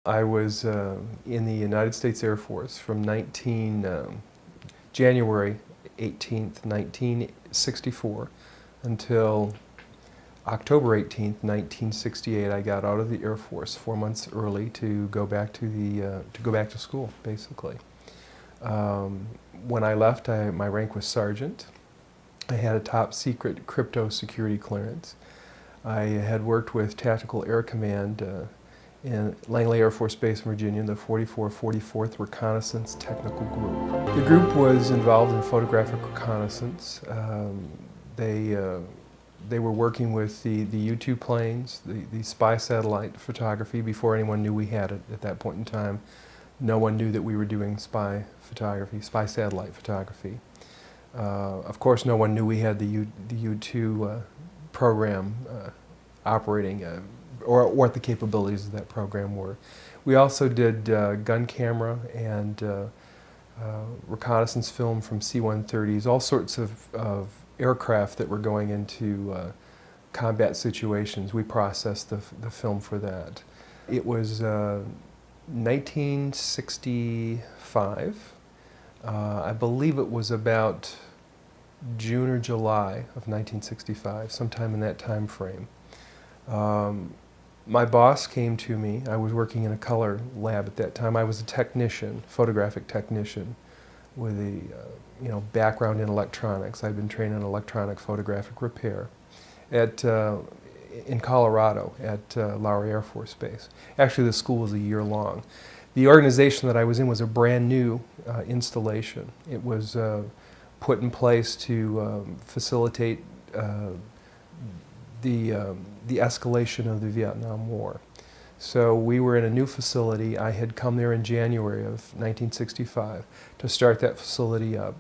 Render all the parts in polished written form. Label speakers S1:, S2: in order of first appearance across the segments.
S1: I was in the United States Air Force from January 18th, 1964 until October 18th, 1968. I got out of the Air Force 4 months early to go back to school, basically. When I left, my rank was sergeant. I had a top secret crypto security clearance. I had worked with Tactical Air Command in Langley Air Force Base, Virginia, the 44th Reconnaissance Technical Group. The group was involved in photographic reconnaissance. They were working with the U-2 planes, the spy satellite photography, before anyone knew we had it at that point in time. No one knew that we were doing spy photography, spy satellite photography. Of course, no one knew we had the U-2 program operating, or what the capabilities of that program were. We also did gun camera and reconnaissance film from C-130s, all sorts of aircraft that were going into combat situations. We processed the film for that. It was 1965. I believe it was about June or July of 1965, sometime in that time frame. My boss came to me. I was working in a color lab at that time. I was a technician, photographic technician, with a background in electronics. I'd been trained in electronic photographic repair in Colorado at Lowry Air Force Base. Actually, the school was a year long. The organization that I was in was a brand new installation. It was put in place to facilitate the escalation of the Vietnam War. So we were in a new facility. I had come there in January of 1965 to start that facility up.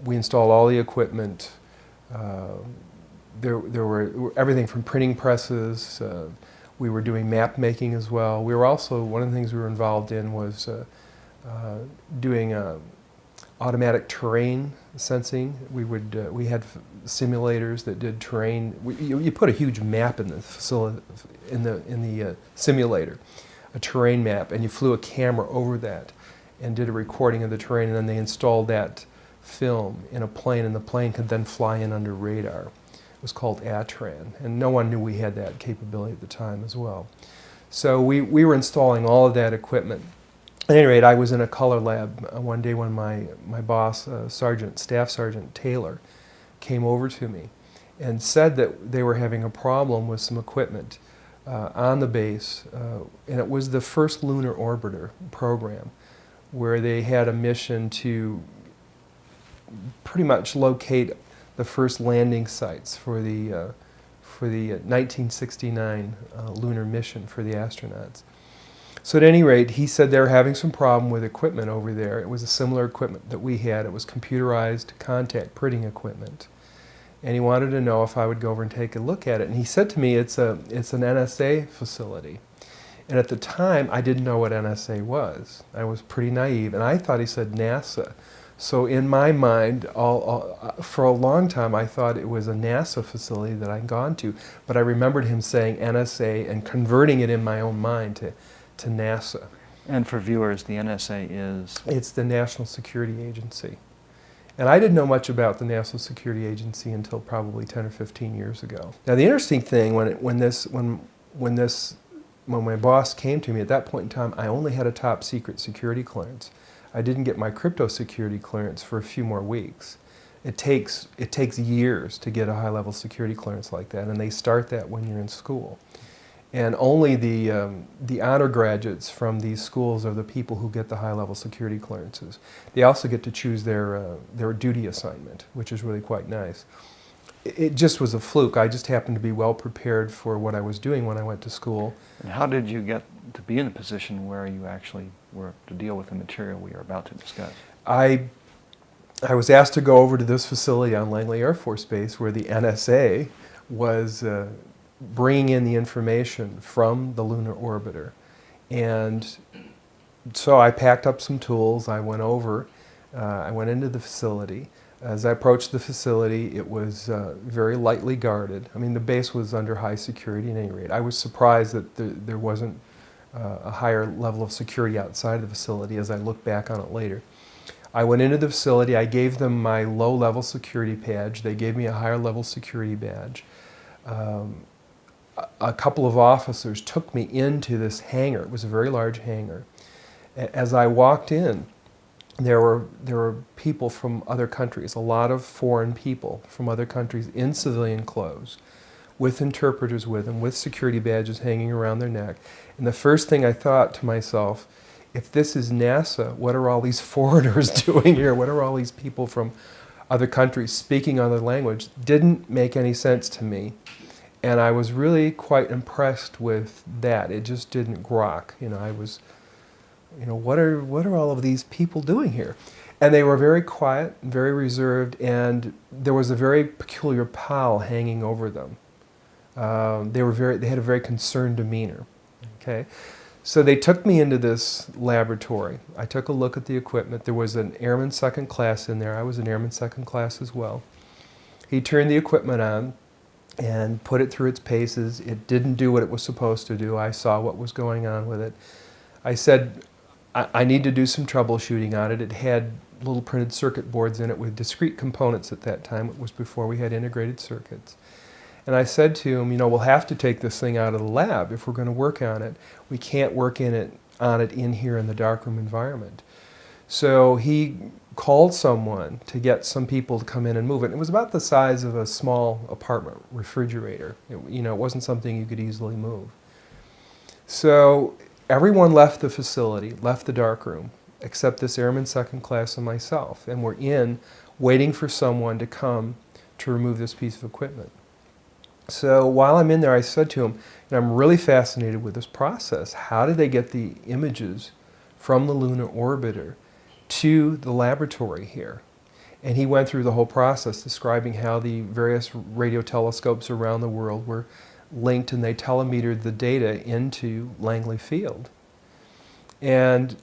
S1: We installed all the equipment. There were everything from printing presses. We were doing map making as well. We were also, one of the things we were involved in was doing automatic terrain sensing. We had simulators that did terrain. You put a huge map in the facility, in the simulator, a terrain map, and you flew a camera over that and did a recording of the terrain, and then they installed that film in a plane, and the plane could then fly in under radar. It was called ATRAN, and no one knew we had that capability at the time as well. So we were installing all of that equipment. At any rate, I was in a color lab one day when my boss, Staff Sergeant Taylor, came over to me and said that they were having a problem with some equipment on the base, and it was the first lunar orbiter program, where they had a mission to pretty much locate the first landing sites for the 1969 lunar mission for the astronauts. So at any rate, he said they were having some problem with equipment over there. It was a similar equipment that we had. It was computerized contact printing equipment. And he wanted to know if I would go over and take a look at it. And he said to me, it's an NSA facility. And at the time, I didn't know what NSA was. I was pretty naive, and I thought he said NASA. So in my mind, for a long time, I thought it was a NASA facility that I'd gone to. But I remembered him saying NSA and converting it in my own mind to NASA.
S2: And for viewers, the NSA is?
S1: It's the National Security Agency. And I didn't know much about the National Security Agency until probably 10 or 15 years ago. Now the interesting thing, when my boss came to me at that point in time, I only had a top secret security clearance. I didn't get my crypto security clearance for a few more weeks. It takes years to get a high-level security clearance like that, and they start that when you're in school. And only the honor graduates from these schools are the people who get the high-level security clearances. They also get to choose their duty assignment, which is really quite nice. It just was a fluke. I just happened to be well prepared for what I was doing when I went to school.
S2: And how did you get to be in a position where you actually were to deal with the material we are about to discuss?
S1: I was asked to go over to this facility on Langley Air Force Base where the NSA was bringing in the information from the lunar orbiter. And so I packed up some tools. I went over. I went into the facility. As I approached the facility, it was very lightly guarded. I mean, the base was under high security at any rate. I was surprised that there wasn't a higher level of security outside of the facility as I look back on it later. I went into the facility, I gave them my low-level security badge, they gave me a higher-level security badge. A couple of officers took me into this hangar. It was a very large hangar. As I walked in, there were people from other countries, a lot of foreign people from other countries in civilian clothes, with interpreters with them, with security badges hanging around their neck. And the first thing I thought to myself, if this is NASA, what are all these foreigners doing here? What are all these people from other countries speaking other language? Didn't make any sense to me. And I was really quite impressed with that. It just didn't grok. I was, what are all of these people doing here? And they were very quiet, very reserved, and there was a very peculiar pall hanging over them. They had a very concerned demeanor. Okay, so they took me into this laboratory. I took a look at the equipment. There was an airman second class in there. I was an airman second class as well. He turned the equipment on and put it through its paces. It didn't do what it was supposed to do. I saw what was going on with it. I said, I need to do some troubleshooting on it. It had little printed circuit boards in it with discrete components at that time. It was before we had integrated circuits. And I said to him, we'll have to take this thing out of the lab if we're going to work on it. We can't work on it in here in the darkroom environment. So he called someone to get some people to come in and move it. It was about the size of a small apartment refrigerator. It wasn't something you could easily move. So everyone left the facility, left the darkroom, except this airman second class and myself. And we're in, waiting for someone to come to remove this piece of equipment. So while I'm in there, I said to him, I'm really fascinated with this process. How did they get the images from the lunar orbiter to the laboratory here? And he went through the whole process, describing how the various radio telescopes around the world were linked, and they telemetered the data into Langley Field. And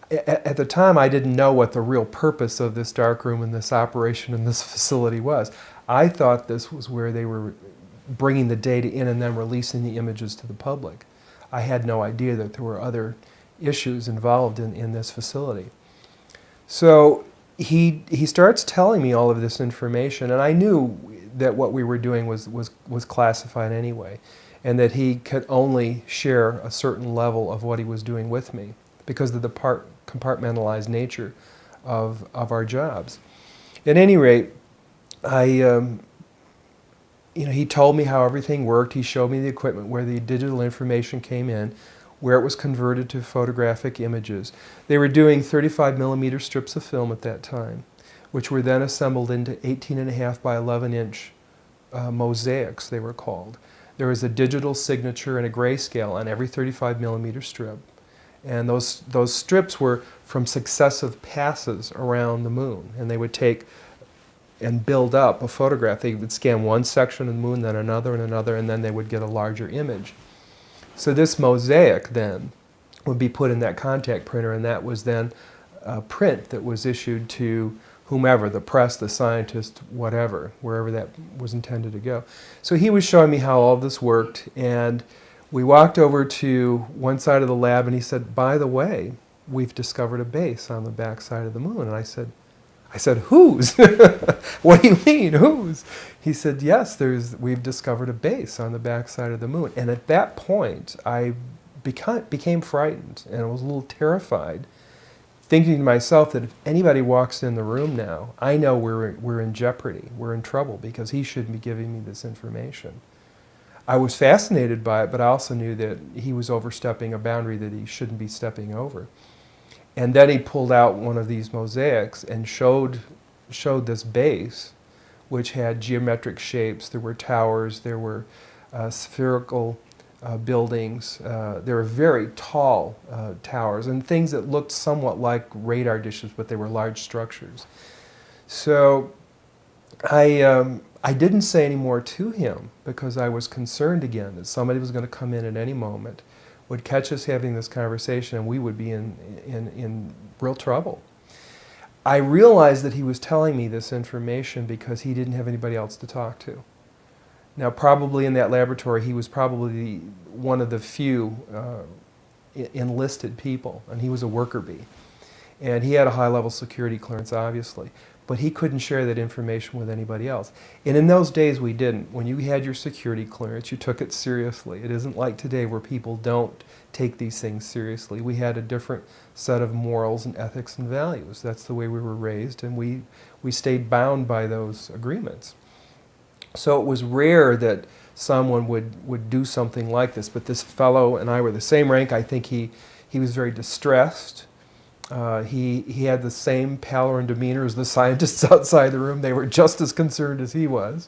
S1: at the time, I didn't know what the real purpose of this darkroom and this operation in this facility was. I thought this was where they were bringing the data in and then releasing the images to the public. I had no idea that there were other issues involved in this facility. So he starts telling me all of this information, and I knew that what we were doing was classified anyway, and that he could only share a certain level of what he was doing with me because of the compartmentalized nature of our jobs. At any rate, he told me how everything worked. He showed me the equipment where the digital information came in, where it was converted to photographic images. They were doing 35 millimeter strips of film at that time, which were then assembled into 18.5 by 11 inch mosaics, they were called. There was a digital signature and a grayscale on every 35 millimeter strip. And those strips were from successive passes around the moon. And they would take and build up a photograph. They would scan one section of the moon, then another and another, and then they would get a larger image. So this mosaic then would be put in that contact printer, and that was then a print that was issued to whomever, the press, the scientist, whatever, wherever that was intended to go. So he was showing me how all this worked, and we walked over to one side of the lab, and he said, by the way, we've discovered a base on the back side of the moon. And I said, whose? What do you mean, whose? He said, yes, we've discovered a base on the backside of the moon. And at that point, I became frightened, and I was a little terrified, thinking to myself that if anybody walks in the room now, I know we're in jeopardy, we're in trouble, because he shouldn't be giving me this information. I was fascinated by it, but I also knew that he was overstepping a boundary that he shouldn't be stepping over. And then he pulled out one of these mosaics and showed this base, which had geometric shapes. There were towers, there were spherical buildings, there were very tall towers, and things that looked somewhat like radar dishes, but they were large structures. So I didn't say any more to him because I was concerned again that somebody was going to come in at any moment, would catch us having this conversation, and we would be in real trouble. I realized that he was telling me this information because he didn't have anybody else to talk to. Now, probably in that laboratory, he was probably one of the few enlisted people, and he was a worker bee. And he had a high-level security clearance, obviously, but he couldn't share that information with anybody else. And in those days, we didn't. When you had your security clearance, you took it seriously. It isn't like today where people don't take these things seriously. We had a different set of morals and ethics and values. That's the way we were raised, and we stayed bound by those agreements. So it was rare that someone would do something like this, but this fellow and I were the same rank. I think he was very distressed. He had the same pallor and demeanor as the scientists outside the room. They were just as concerned as he was,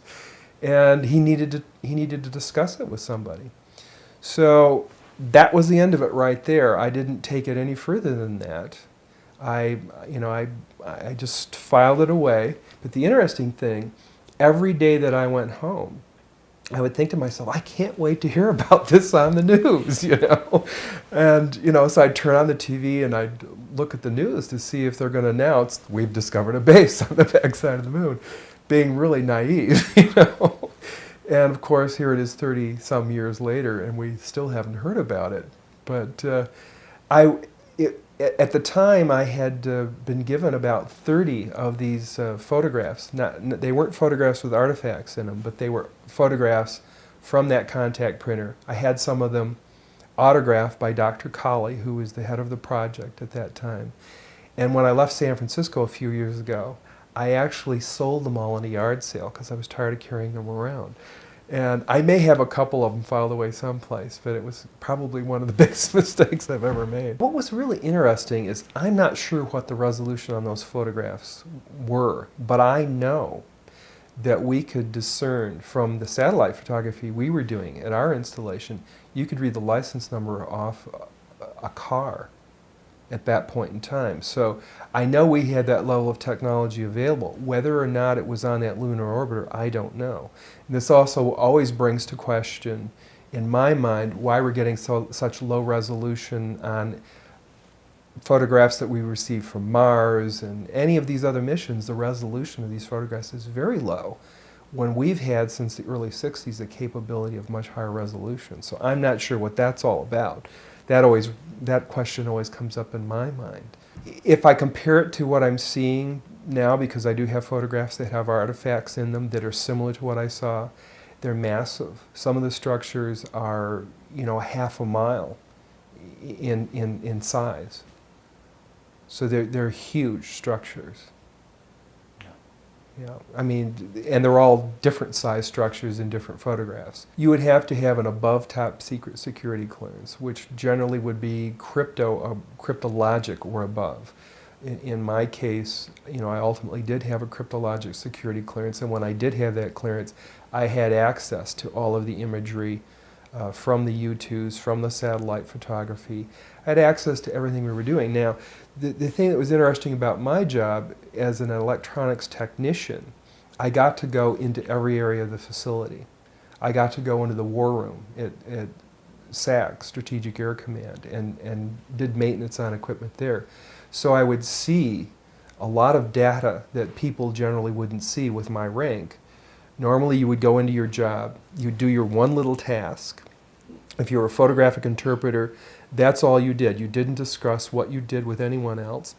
S1: and he needed to discuss it with somebody. So that was the end of it right there. I didn't take it any further than that. I just filed it away. But the interesting thing, every day that I went home, I would think to myself, I can't wait to hear about this on the news, And, so I'd turn on the TV and I'd look at the news to see if they're going to announce, we've discovered a base on the backside of the moon, being really naive, And of course, here it is 30-some years later, and we still haven't heard about it. But at the time, I had been given about 30 of these photographs. They weren't photographs with artifacts in them, but they were photographs from that contact printer. I had some of them autographed by Dr. Colley, who was the head of the project at that time. And when I left San Francisco a few years ago, I actually sold them all in a yard sale because I was tired of carrying them around. And I may have a couple of them filed away someplace, but it was probably one of the biggest mistakes I've ever made. What was really interesting is I'm not sure what the resolution on those photographs were, but I know that we could discern from the satellite photography we were doing at our installation, you could read the license number off a car at that point in time. So I know we had that level of technology available. Whether or not it was on that lunar orbiter, I don't know. And this also always brings to question, in my mind, why we're getting such low resolution on photographs that we receive from Mars and any of these other missions. The resolution of these photographs is very low, when we've had, since the early 60s, a capability of much higher resolution. So I'm not sure what that's all about. That question always comes up in my mind. If I compare it to what I'm seeing now, because I do have photographs that have artifacts in them that are similar to what I saw, they're massive. Some of the structures are, half a mile in size. So they're huge structures. Yeah, and they're all different size structures in different photographs. You would have to have an above top secret security clearance, which generally would be cryptologic or above. In my case, I ultimately did have a cryptologic security clearance, and when I did have that clearance, I had access to all of the imagery from the U-2s, from the satellite photography. I had access to everything we were doing. Now, the thing that was interesting about my job as an electronics technician, I got to go into every area of the facility. I got to go into the war room at SAC, Strategic Air Command, and did maintenance on equipment there. So I would see a lot of data that people generally wouldn't see with my rank. Normally you would go into your job, you'd do your one little task. If you were a photographic interpreter, that's all you did. You didn't discuss what you did with anyone else.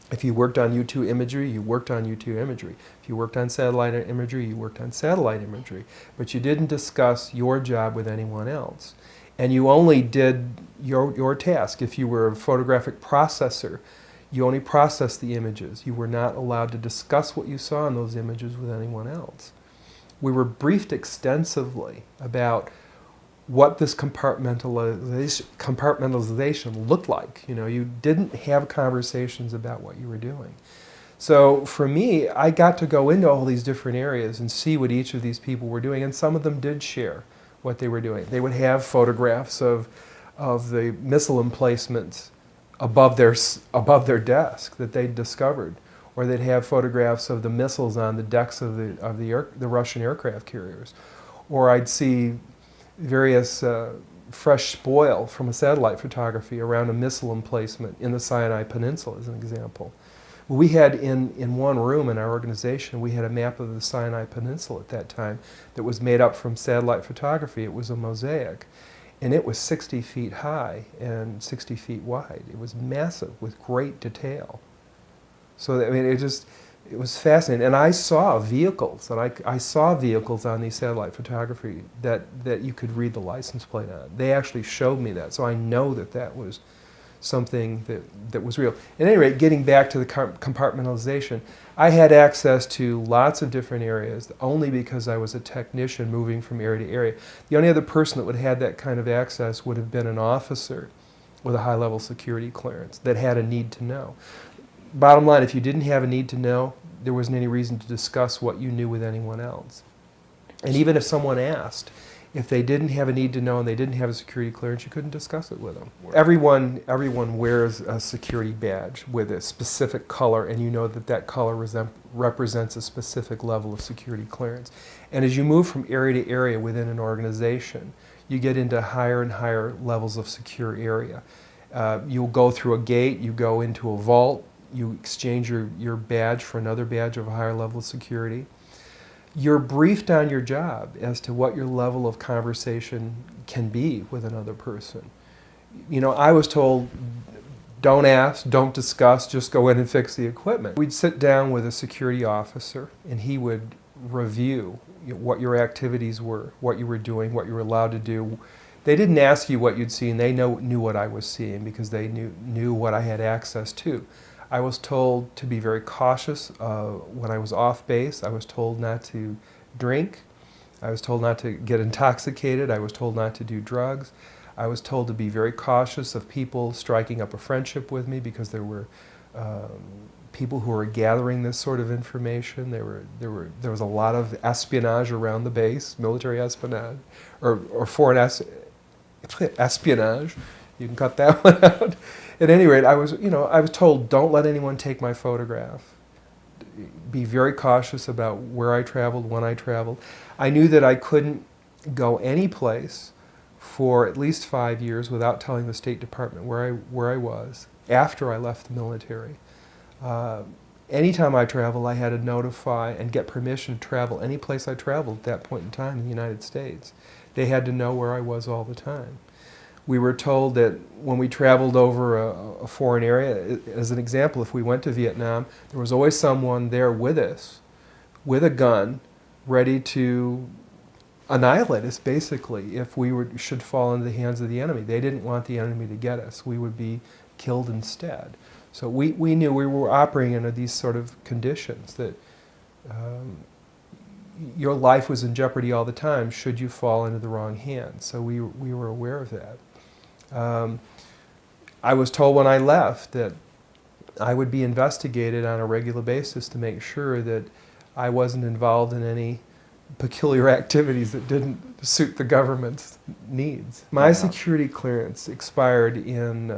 S1: If you worked on U2 imagery, you worked on U2 imagery. If you worked on satellite imagery, you worked on satellite imagery. But you didn't discuss your job with anyone else. And you only did your task. If you were a photographic processor, you only processed the images. You were not allowed to discuss what you saw in those images with anyone else. We were briefed extensively about what this compartmentalization looked like. You didn't have conversations about what you were doing. So for me, I got to go into all these different areas and see what each of these people were doing, and some of them did share what they were doing. They would have photographs of the missile emplacements above their desk that they'd discovered, or they'd have photographs of the missiles on the decks of the Russian aircraft carriers, or I'd see various fresh spoil from a satellite photography around a missile emplacement in the Sinai Peninsula, as an example. We had in one room in our organization, we had a map of the Sinai Peninsula at that time that was made up from satellite photography. It was a mosaic. And it was 60 feet high and 60 feet wide. It was massive with great detail. So, I mean, it was fascinating. And I saw vehicles, and I saw vehicles on these satellite photography that you could read the license plate on. They actually showed me that, so I know that that was something that was real. At any rate, getting back to the compartmentalization, I had access to lots of different areas only because I was a technician moving from area to area. The only other person that would have had that kind of access would have been an officer with a high-level security clearance that had a need to know. Bottom line, if you didn't have a need to know, there wasn't any reason to discuss what you knew with anyone else. And even if someone asked, if they didn't have a need to know and they didn't have a security clearance, you couldn't discuss it with them. Everyone wears a security badge with a specific color, and you know that that color represents a specific level of security clearance. And as you move from area to area within an organization, you get into higher and higher levels of secure area. You'll go through a gate, you go into a vault, you exchange your badge for another badge of a higher level of security. You're briefed on your job as to what your level of conversation can be with another person. You know, I was told, don't ask, don't discuss, just go in and fix the equipment. We'd sit down with a security officer, and he would review what your activities were, what you were doing, what you were allowed to do. They didn't ask you what you'd seen, they knew what I was seeing because they knew what I had access to. I was told to be very cautious when I was off base. I was told not to drink. I was told not to get intoxicated. I was told not to do drugs. I was told to be very cautious of people striking up a friendship with me because there were people who were gathering this sort of information. There was a lot of espionage around the base, military espionage, or foreign espionage. You can cut that one out. At any rate, I was told, don't let anyone take my photograph. Be very cautious about where I traveled, when I traveled. I knew that I couldn't go any place for at least 5 years without telling the State Department where I was after I left the military. Anytime I traveled, I had to notify and get permission to travel any place I traveled at that point in time in the United States. They had to know where I was all the time. We were told that when we traveled over a foreign area, as an example, if we went to Vietnam, there was always someone there with us, with a gun, ready to annihilate us, basically, if we should fall into the hands of the enemy. They didn't want the enemy to get us. We would be killed instead. So we knew we were operating under these sort of conditions, that your life was in jeopardy all the time should you fall into the wrong hands. So we were aware of that. I was told when I left that I would be investigated on a regular basis to make sure that I wasn't involved in any peculiar activities that didn't suit the government's needs. My security clearance expired in,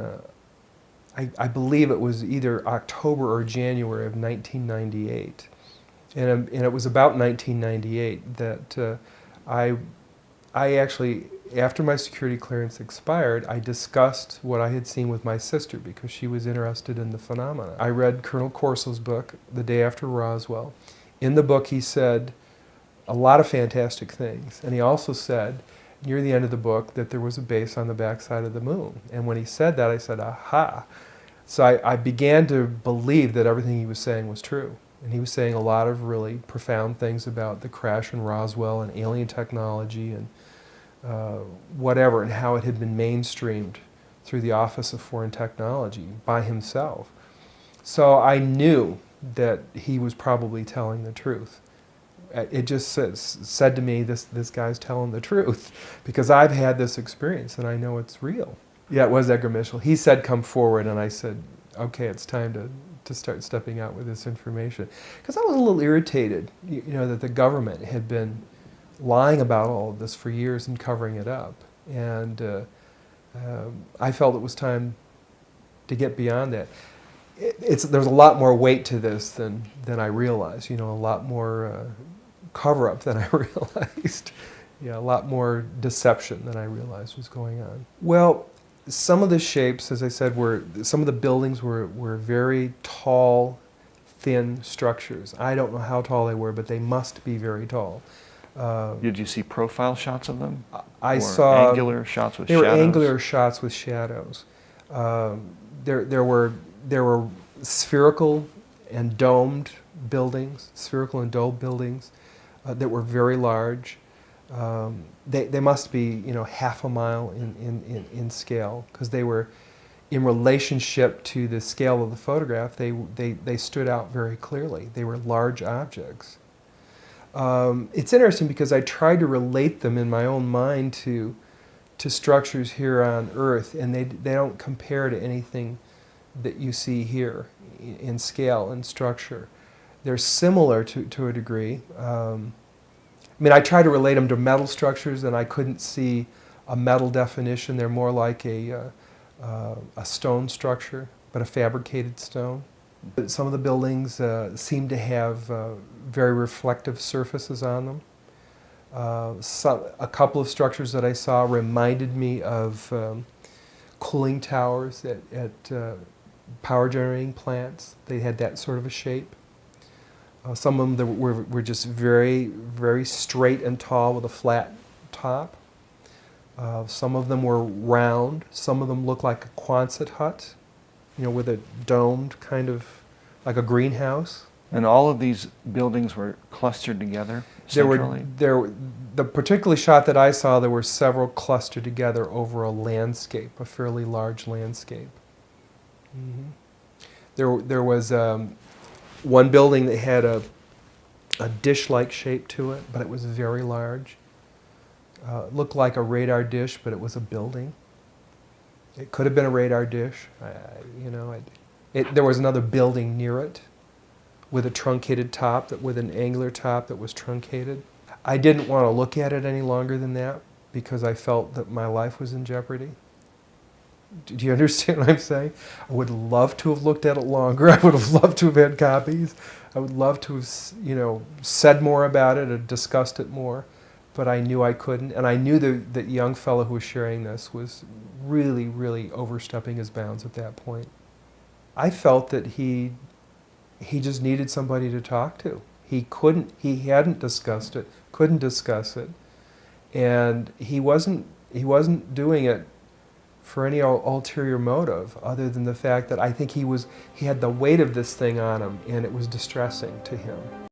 S1: I believe it was either October or January of 1998. And it was about 1998 that I actually, after my security clearance expired, I discussed what I had seen with my sister because she was interested in the phenomena. I read Colonel Corso's book, The Day After Roswell. In the book he said a lot of fantastic things, and he also said near the end of the book that there was a base on the backside of the moon. And when he said that, I said, aha. So I began to believe that everything he was saying was true. And he was saying a lot of really profound things about the crash in Roswell and alien technology and whatever, and how it had been mainstreamed through the Office of Foreign Technology by himself. So I knew that he was probably telling the truth. It just said to me, this guy's telling the truth, because I've had this experience and I know it's real. Yeah, it was Edgar Mitchell. He said, come forward, and I said, okay, it's time to start stepping out with this information. Because I was a little irritated, that the government had been lying about all of this for years and covering it up. And I felt it was time to get beyond that. There's a lot more weight to this than I realized, a lot more cover-up than I realized. Yeah, a lot more deception than I realized was going on. Well, some of the shapes, as I said, some of the buildings were very tall, thin structures. I don't know how tall they were, but they must be very tall.
S2: Did you see profile shots of them?
S1: I
S2: or
S1: saw
S2: angular shots with
S1: they were
S2: shadows?
S1: angular shots with shadows. There were spherical and domed buildings, that were very large. They must be, half a mile in scale, because they were in relationship to the scale of the photograph. They stood out very clearly. They were large objects. It's interesting because I tried to relate them in my own mind to structures here on Earth, and they don't compare to anything that you see here in scale and structure. They're similar to a degree. I tried to relate them to metal structures, and I couldn't see a metal definition. They're more like a stone structure, but a fabricated stone. Some of the buildings seem to have very reflective surfaces on them. A couple of structures that I saw reminded me of cooling towers at power generating plants. They had that sort of a shape. Some of them were just very, very straight and tall with a flat top. Some of them were round. Some of them looked like a Quonset hut, with a domed kind of, like a greenhouse.
S2: And all of these buildings were clustered together centrally?
S1: The particular shot that I saw, there were several clustered together over a landscape, a fairly large landscape. Mm-hmm. There was one building that had a dish-like shape to it, but it was very large. It looked like a radar dish, but it was a building. It could have been a radar dish. There was another building near it with a truncated top, with an angular top that was truncated. I didn't want to look at it any longer than that because I felt that my life was in jeopardy. Do you understand what I'm saying? I would love to have looked at it longer. I would have loved to have had copies. I would love to have, said more about it or discussed it more, but I knew I couldn't. And I knew that young fellow who was sharing this was really, really overstepping his bounds at that point. I felt that he just needed somebody to talk to. He hadn't discussed it, couldn't discuss it, and he wasn't doing it for any ulterior motive other than the fact that I think he had the weight of this thing on him, and it was distressing to him.